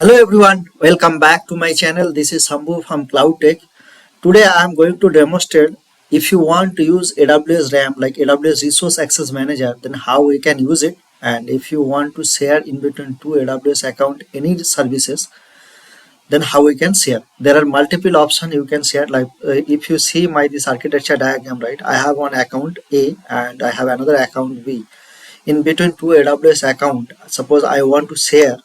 Hello everyone, welcome back to my channel. This is Sambhu from Cloud Tech. Today I am going to demonstrate if you want to use AWS RAM like AWS Resource Access Manager, then how we can use it. And if you want to share in between two AWS account any services, then how we can share. There are multiple options you can share. Like if you see my this architecture diagram, right? I have one account A and I have another account B. In between two AWS account, suppose I want to share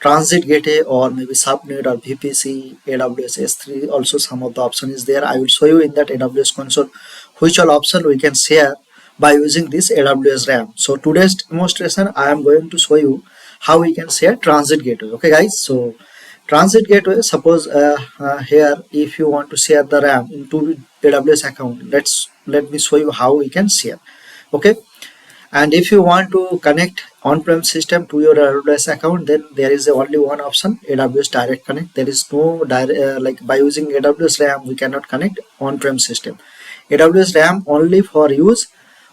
transit gateway or maybe subnet or VPC, AWS S3, also some of the option is there. I will show you in that AWS console which all option we can share by using this AWS RAM. So today's demonstration I am going to show you how we can share transit gateway. Okay guys, so transit gateway, suppose here if you want to share the RAM into AWS account, let me show you how we can share. Okay, and if you want to connect on-prem system to your AWS account, then there is only one option, AWS Direct Connect. There is no direct, like by using AWS RAM, we cannot connect on-prem system. AWS RAM only for use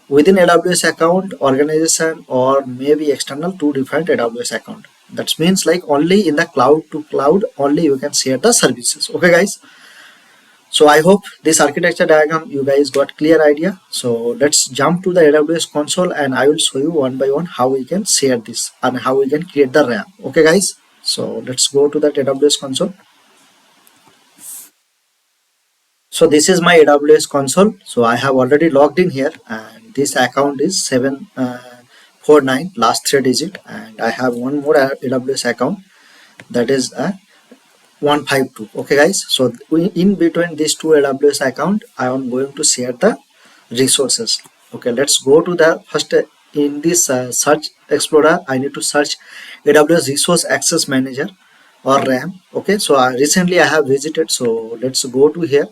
within AWS account, organization, or maybe external to different AWS account. That means like only in the cloud to cloud, only you can share the services. Okay, guys. So I hope this architecture diagram you guys got clear idea. So let's jump to the AWS console and I will show you one by one how we can share this and how we can create the RAM. Okay guys, so let's go to that AWS console. So this is my AWS console. So I have already logged in here and this account is 749 last three digit, and I have one more AWS account that is 152. Okay guys, so in between these two AWS account I am going to share the resources. Okay, let's go to the first in this search explorer. I need to search AWS Resource Access Manager or RAM. Okay, so recently I have visited, so let's go to here.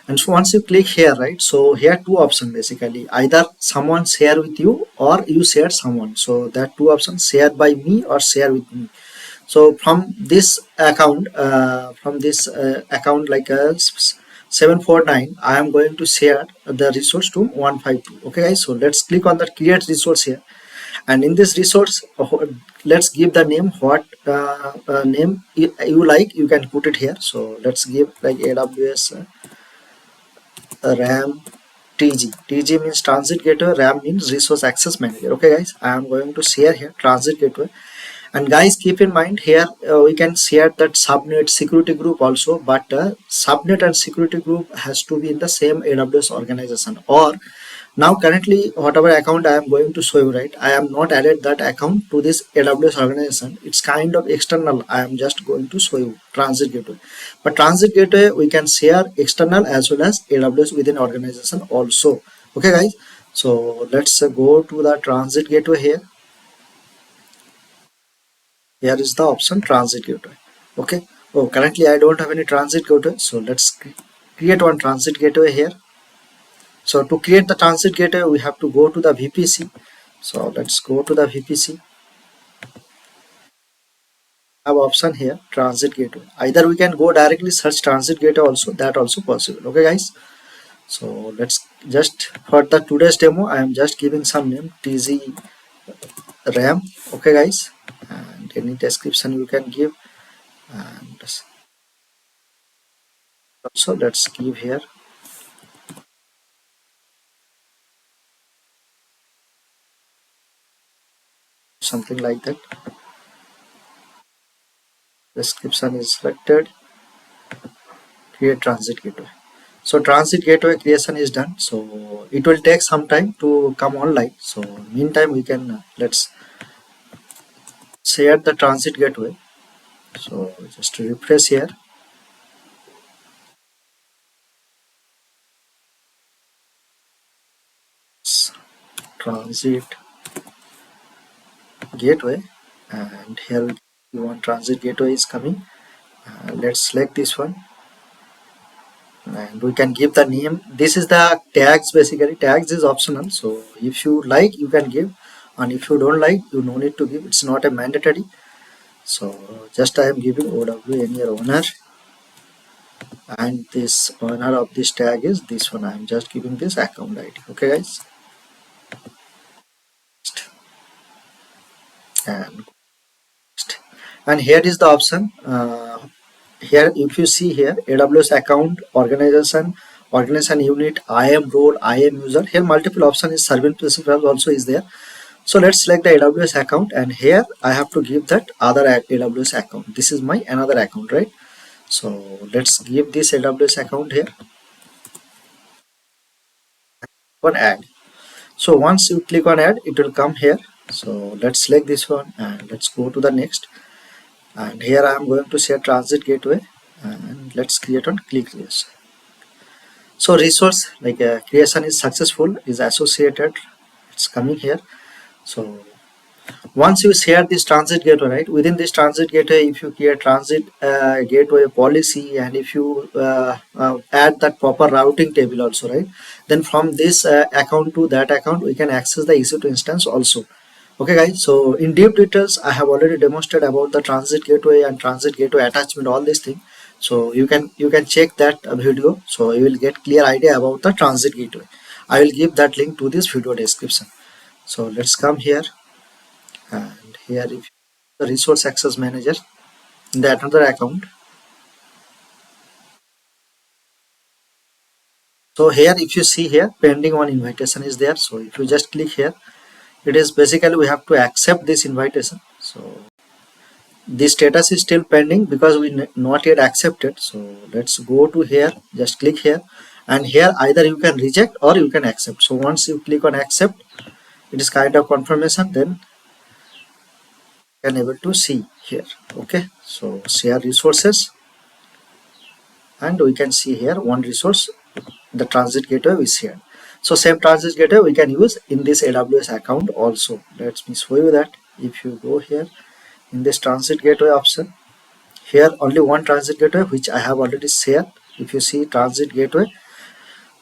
And so once you click here, right, so here two options basically, either someone share with you or you share someone. So that two options, share by me or share with me. So from this account like 749, I am going to share the resource to 152. Okay guys, so let's click on the create resource here, and in this resource let's give the name, what name you like, you can put it here. So let's give like AWS RAM TG means transit gateway, RAM means resource access manager. Okay guys, I am going to share here transit gateway. And guys, keep in mind here we can share that subnet security group also, but subnet and security group has to be in the same AWS organization. Or now currently whatever account I am going to show you, right, I am not added that account to this AWS organization. It's kind of external. I am just going to show you transit gateway. But transit gateway we can share external as well as AWS within organization also. Okay guys, so let's go to the transit gateway here. Here is the option transit gateway. Okay, oh currently I don't have any transit gateway, so let's create one transit gateway here. So to create the transit gateway we have to go to the VPC. So let's go to the VPC. Have option here transit gateway. Either we can go directly search transit gateway also, that also possible. Okay guys, so let's just for the today's demo I am just giving some name TG RAM. Okay guys, and any description you can give. And also let's give here something like that. Description is selected, create transit gateway. So transit gateway creation is done, so it will take some time to come online. So meantime we can let's share the transit gateway. So just to refresh here, transit gateway, and here we want transit gateway is coming. Let's select this one and we can give the name. This is the tags, basically tags is optional, so if you like you can give, and if you don't like you no need to give, it's not a mandatory. So just I am giving OWNR owner, and this owner of this tag is this one. I am just giving this account ID. Okay guys, and And here is the option. Here if you see here, AWS account, organization unit, IAM role, IAM user, here multiple option is service principal also is there. So let's select the AWS account, and here I have to give that other AWS account. This is my another account, right? So let's give this AWS account here on add. So once you click on add, it will come here. So let's select this one and let's go to the next. And here I am going to set transit gateway, and let's create on click this. So resource like creation is successful is associated. It's coming here. So once you share this transit gateway, right, within this transit gateway, if you create transit gateway policy, and if you add that proper routing table also, right, then from this account to that account we can access the EC2 instance also. Okay guys, so in deep details I have already demonstrated about the transit gateway and transit gateway attachment, all these things. So you can check that video, so you will get clear idea about the transit gateway. I will give that link to this video description. So let's come here, and here if the resource access manager in the another account. So here if you see here, pending one invitation is there. So if you just click here, it is basically we have to accept this invitation. So this status is still pending because we not yet accepted. So let's go to here, just click here, and here either you can reject or you can accept. So once you click on accept, it is kind of confirmation, then you can able to see here. Okay, so share resources, and we can see here one resource, the transit gateway is here. So same transit gateway we can use in this AWS account also. Let me show you that. If you go here in this transit gateway option, here only one transit gateway which I have already shared. If you see transit gateway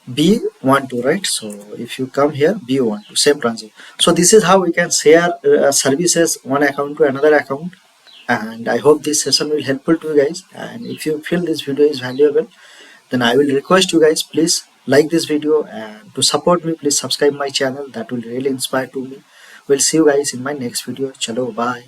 B12, right? So if you come here, B12, same transit. So this is how we can share services one account to another account. And I hope this session will helpful to you guys. And if you feel this video is valuable, then I will request you guys, please like this video, and to support me, please subscribe my channel. That will really inspire to me. We'll see you guys in my next video. Chalo, bye.